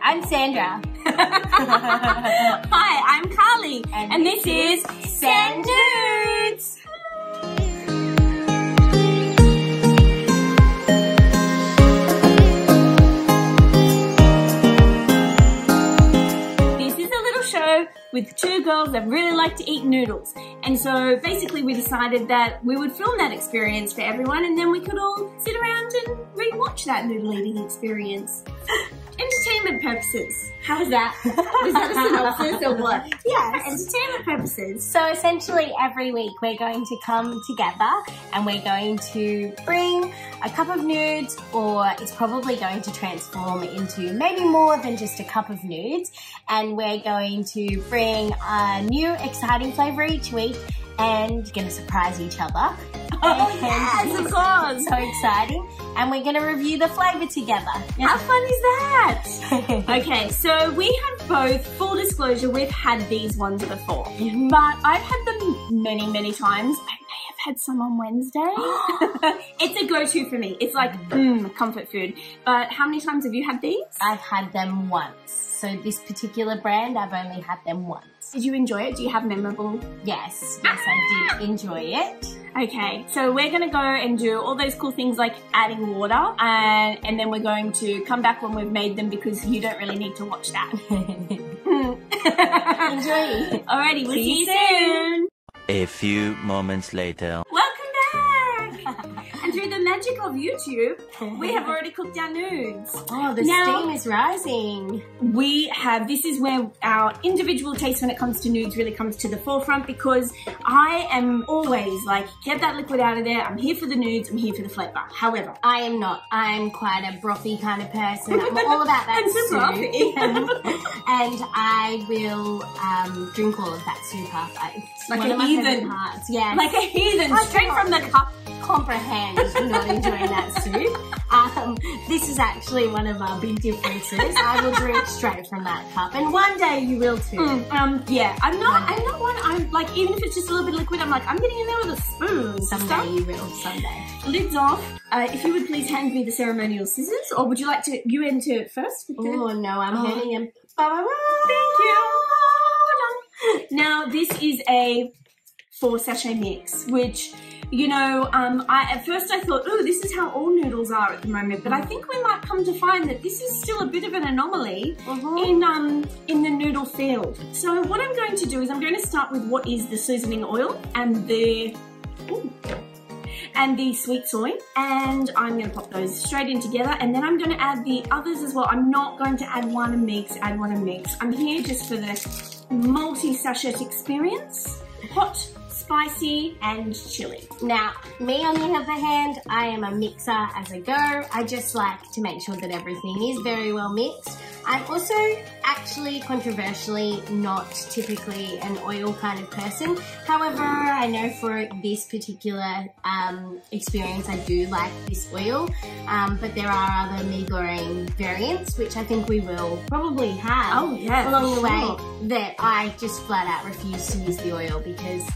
I'm Sandra. Hi, I'm Carly. And this is Send Nudes. This is a little show with two girls that really like to eat noodles. And so basically we decided that we would film that experience for everyone and then we could all sit around and re-watch that noodle eating experience. Entertainment purposes. How was that? Was that a synopsis or what? Yes. For entertainment purposes. So essentially every week we're going to come together and we're going to bring a cup of nudes, or it's probably going to transform into maybe more than just a cup of nudes, and we're going to bring a new exciting flavour each week and going to surprise each other. Oh yes, of course. So exciting. And we're going to review the flavour together. How fun is that? Okay, so we have both, full disclosure, we've had these ones before. But I've had them many, many times. I may have had some on Wednesday. It's a go-to for me. It's like, comfort food. But how many times have you had these? I've had them once. So this particular brand, I've only had them once. Did you enjoy it? Do you have memorable? Yes, I did enjoy it. Okay, so we're going to go and do all those cool things like adding water, and then we're going to come back when we've made them because you don't really need to watch that. Enjoy. Alrighty, we'll see you soon. A few moments later. Welcome back! And through the magic of YouTube, we have already cooked our nudes. Oh, the steam is rising. This is where our individual taste when it comes to nudes really comes to the forefront, because I am always like, get that liquid out of there. I'm here for the nudes, I'm here for the flavour. However, I am not. I'm quite a brothy kind of person. I'm all about that soup. brothy. And I will drink all of that soup after. It's like one a of my heathen. favourite parts. Yes. Like a heathen, straight from the cup. Comprehend not enjoying that soup. This is actually one of our big differences. I will drink straight from that cup, and one day you will too. Yeah, I'm not one. I'm like, even if it's just a little bit of liquid, I'm like, I'm getting in there with a spoon. Someday you will. Someday. Lids off. If you would please hand me the ceremonial scissors, or would you like to? You enter it first. Oh no, I'm handing them. Thank you. Now this is a 4-sachet mix, which, you know, at first I thought, oh, this is how all noodles are at the moment, but I think we might come to find that this is still a bit of an anomaly in the noodle field. So what I'm going to do is I'm going to start with what is the seasoning oil and the sweet soy, and I'm going to pop those straight in together, and then I'm going to add the others as well. I'm not going to add one and mix, I'm here just for the multi-sachet experience. Hot, spicy and chili. Now, me on the other hand, I am a mixer as I go. I just like to make sure that everything is very well mixed. I'm also actually controversially not typically an oil kind of person. However, I know for this particular experience I do like this oil, but there are other mee goreng variants which I think we will probably have along the way that I just flat out refuse to use the oil because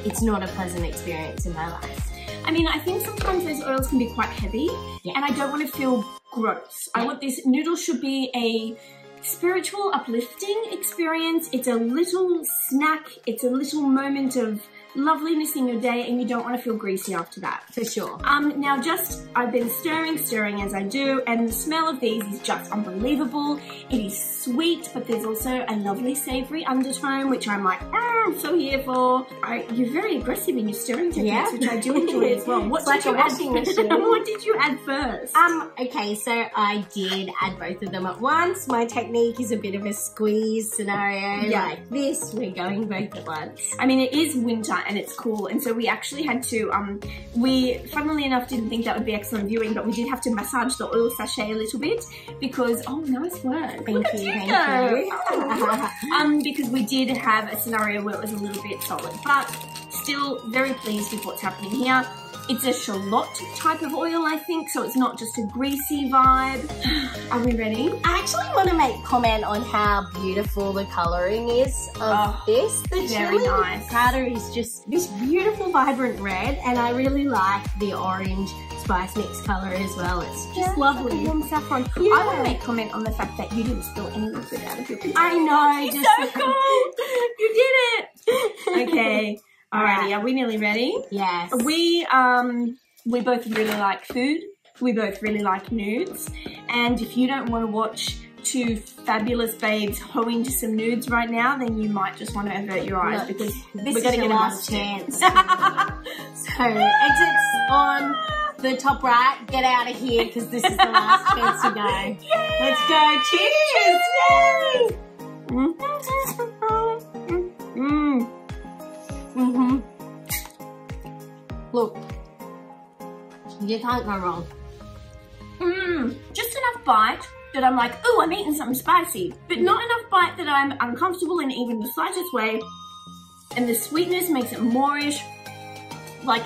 it's not a pleasant experience in my life. I mean, I think sometimes those oils can be quite heavy, and I don't want to feel gross. I want this noodle should be a spiritual, uplifting experience. It's a little snack. It's a little moment of loveliness in your day, and you don't want to feel greasy after that. For sure. Now I've been stirring as I do, and the smell of these is just unbelievable. It is sweet, but there's also a lovely savoury undertone, which I'm like, I'm so here for. You're very aggressive in your stirring techniques, which I do enjoy as well. What did you add first? Okay, so I did add both of them at once. My technique is a bit of a squeeze scenario like this. We're going both at once. I mean, it is winter and it's cool, and so we actually had to, we funnily enough didn't think that would be excellent viewing, but we did have to massage the oil sachet a little bit because, oh, nice work. Thank you. Because we did have a scenario where it was a little bit solid, but still very pleased with what's happening here. It's a shallot type of oil, I think, so it's not just a greasy vibe. Are we ready? I actually want to make comment on how beautiful the colouring is of this. The very nice. Powder is just this beautiful, vibrant red, and I really like the orange spice mix colour as well. It's just Like lovely. a warm saffron. Yeah. I want to make comment on the fact that you didn't spill any liquid out of your pizza. I know. It's just so cool. You did it. Okay. Alrighty. Are we nearly ready? Yes. We both really like food. We both really like nudes. And if you don't want to watch two fabulous babes hoeing to some nudes right now, then you might just want to avert your eyes, Look, because this we're is going to your get last chance. So exits on the top right. Get out of here because this is the last chance to go. Yay! Let's go. Cheers! Yay! Look, you can't go wrong. Just enough bite that I'm like, ooh, I'm eating something spicy, but not enough bite that I'm uncomfortable in even the slightest way. And the sweetness makes it moreish, like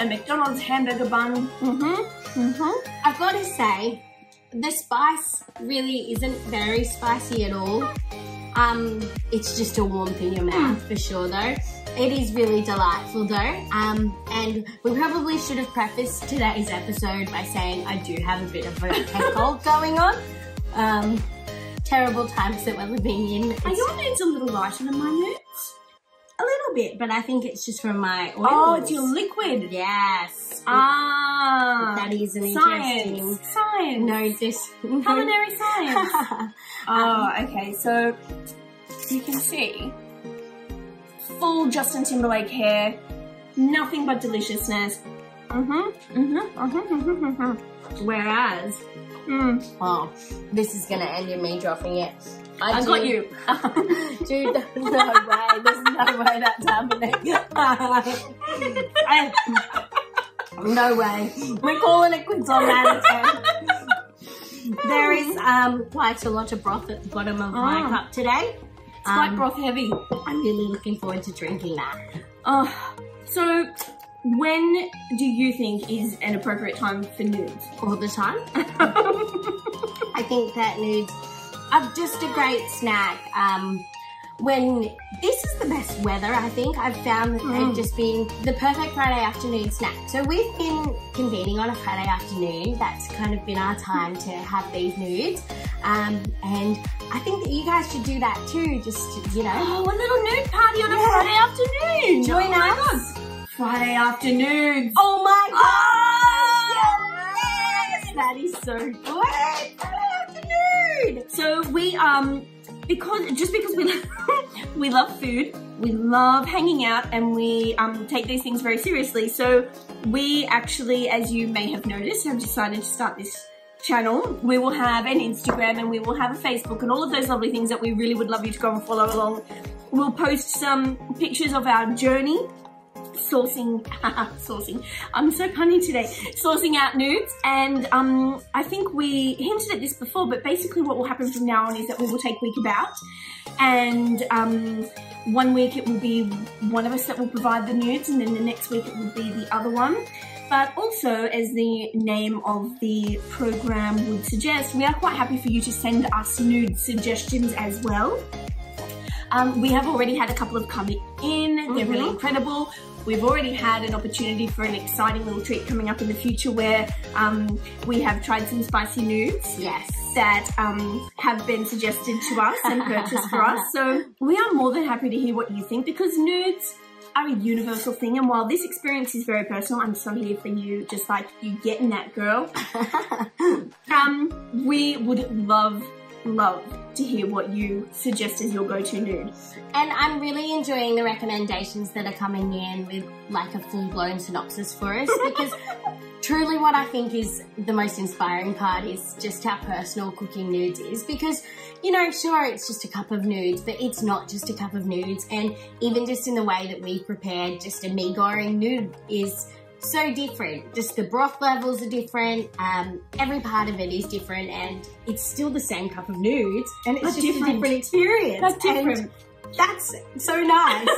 a McDonald's hamburger bun. I've got to say, the spice really isn't very spicy at all. It's just a warmth in your mouth for sure though. It is really delightful though. And we probably should have prefaced today's episode by saying I do have a bit of a head cold going on. Terrible times that we're living in. Are your nudes a little lighter than my nudes? A little bit, but I think it's just from my oils. Oh, it's your liquid. Yes. Ah. That is an interesting... Science. No, this... Culinary science. Oh, okay. So you can see full Justin Timberlake hair, nothing but deliciousness. Whereas, oh, this is gonna end in me dropping it. I got you. Dude, no way. There's no way that's happening. No way. We're calling it quits on that attempt. There is quite a lot of broth at the bottom of my cup today. It's quite broth heavy. I'm really looking forward to drinking that. So when do you think is an appropriate time for nudes? All the time. I think that nudes are just a great snack. When this is the best weather, I think I've found that they've just been the perfect Friday afternoon snack. So we've been convening on a Friday afternoon. That's kind of been our time to have these nudes. And I think that you guys should do that too. Just, you know. Oh, a little nude party on a Friday afternoon. Join us. God. Friday afternoons. Oh my God. Yes. That is so good. Friday afternoon. So we, because we love food, we love hanging out, and we take these things very seriously. So we actually, as you may have noticed, have decided to start this channel. We will have an Instagram and we will have a Facebook and all of those lovely things that we really would love you to go and follow along. We'll post some pictures of our journey sourcing, I'm so punny today, sourcing out nudes. And I think we hinted at this before, but basically what will happen from now on is that we will take week about, and 1 week it will be one of us that will provide the nudes, and then the next week it will be the other one. But also, as the name of the program would suggest, we are quite happy for you to send us nude suggestions as well. We have already had a couple of come in. They're really incredible. We've already had an opportunity for an exciting little treat coming up in the future where we have tried some spicy nudes. Yes. That have been suggested to us and purchased for us. So we are more than happy to hear what you think, because nudes are a universal thing, and while this experience is very personal, I'm so here for you, just like you getting that, girl. We would love to hear what you suggest as your go-to nude. And I'm really enjoying the recommendations that are coming in with like a full-blown synopsis for us, because truly what I think is the most inspiring part is just how personal cooking nudes is, because, you know, sure, it's just a cup of nudes, but it's not just a cup of nudes. And even just in the way that we've prepared just a mee goreng nude is so different. Just the broth levels are different, every part of it is different, and it's still the same cup of nudes, and it's just a different experience. That's different. And that's so nice. So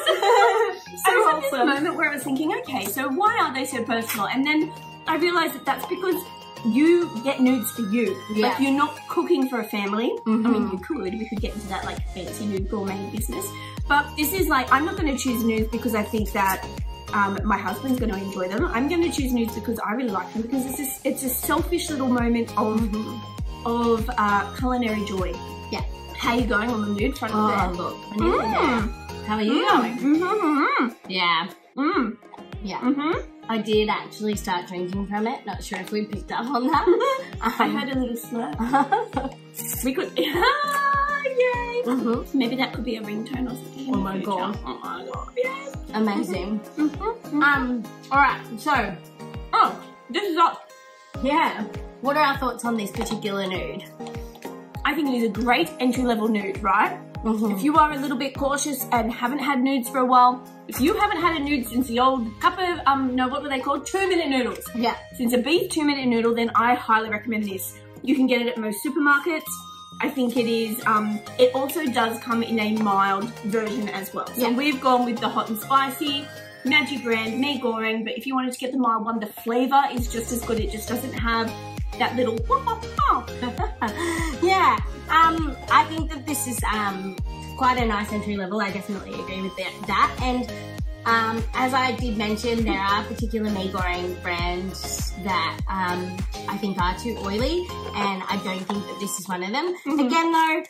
I was at this moment where I was thinking, okay, so why are they so personal? And then I realized that that's because you get nudes for you. Yeah. Like, you're not cooking for a family. I mean, we could get into that like fancy nude gourmet business. But this is like, I'm not going to choose nudes because I think that my husband's going to enjoy them. I'm going to choose nudes because I really like them, because it's a selfish little moment of culinary joy. Yeah. How are you going on the nude front of there? Look. I'm nearly there. How are you going? Yeah. Yeah. I did actually start drinking from it. Not sure if we picked up on that. I heard a little slurp. We could. Yay! Maybe that could be a ringtone or something. Oh my god. Oh my god. Yes. Amazing. Alright, so. Oh, this is up. Yeah. What are our thoughts on this particular nude? I think it is a great entry-level nude, right? If you are a little bit cautious and haven't had nudes for a while, if you haven't had a nude since the old cup of, no, what were they called? 2-minute noodles. Yeah. Since a beef 2-minute noodle, then I highly recommend this. You can get it at most supermarkets. I think it is, it also does come in a mild version as well. So we've gone with the hot and spicy, Maggi brand, me Goreng, but if you wanted to get the mild one, the flavor is just as good. It just doesn't have that little yeah, I think that this is quite a nice entry level. I definitely agree with that. And as I did mention, there are particular me Goreng brands that I think are too oily, and I don't think that this is one of them. Again though,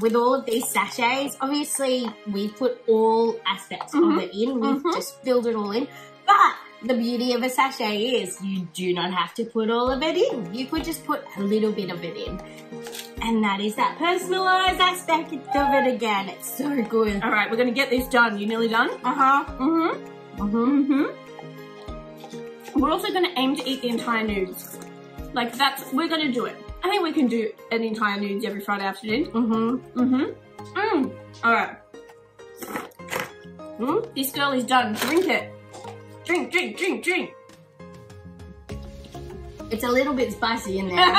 with all of these sachets, obviously we've put all aspects of it in. We've just filled it all in. But the beauty of a sachet is you do not have to put all of it in. You could just put a little bit of it in. And that is that personalised aspect of it again. It's so good. All right, we're going to get this done. You nearly done? We're also going to aim to eat the entire nudes. Like we're going to do it. I think we can do an entire nudes every Friday afternoon. All right. This girl is done. Drink it. Drink, drink, drink, drink. It's a little bit spicy in there.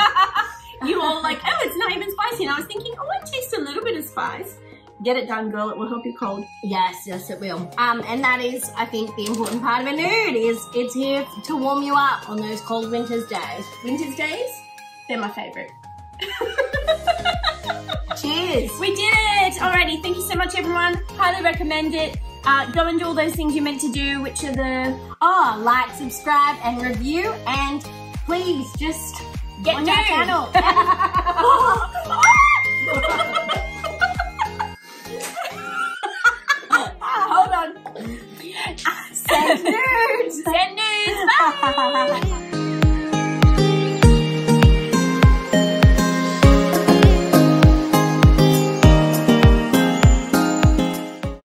You all like, oh, it's not even spicy. And I was thinking, oh, I taste a little bit of spice. Get it done, girl. It will help you cold. Yes, yes, it will. And that is, I think, the important part of a nude is it's here to warm you up on those cold winter's days. Winter's days? They're my favourite. Cheers. We did it. Alrighty. Thank you so much, everyone. Highly recommend it. Go and do all those things you meant to do, which are the... like, subscribe, and review, and please just get on our channel. Hold on. Send nudes. Send nudes. Bye.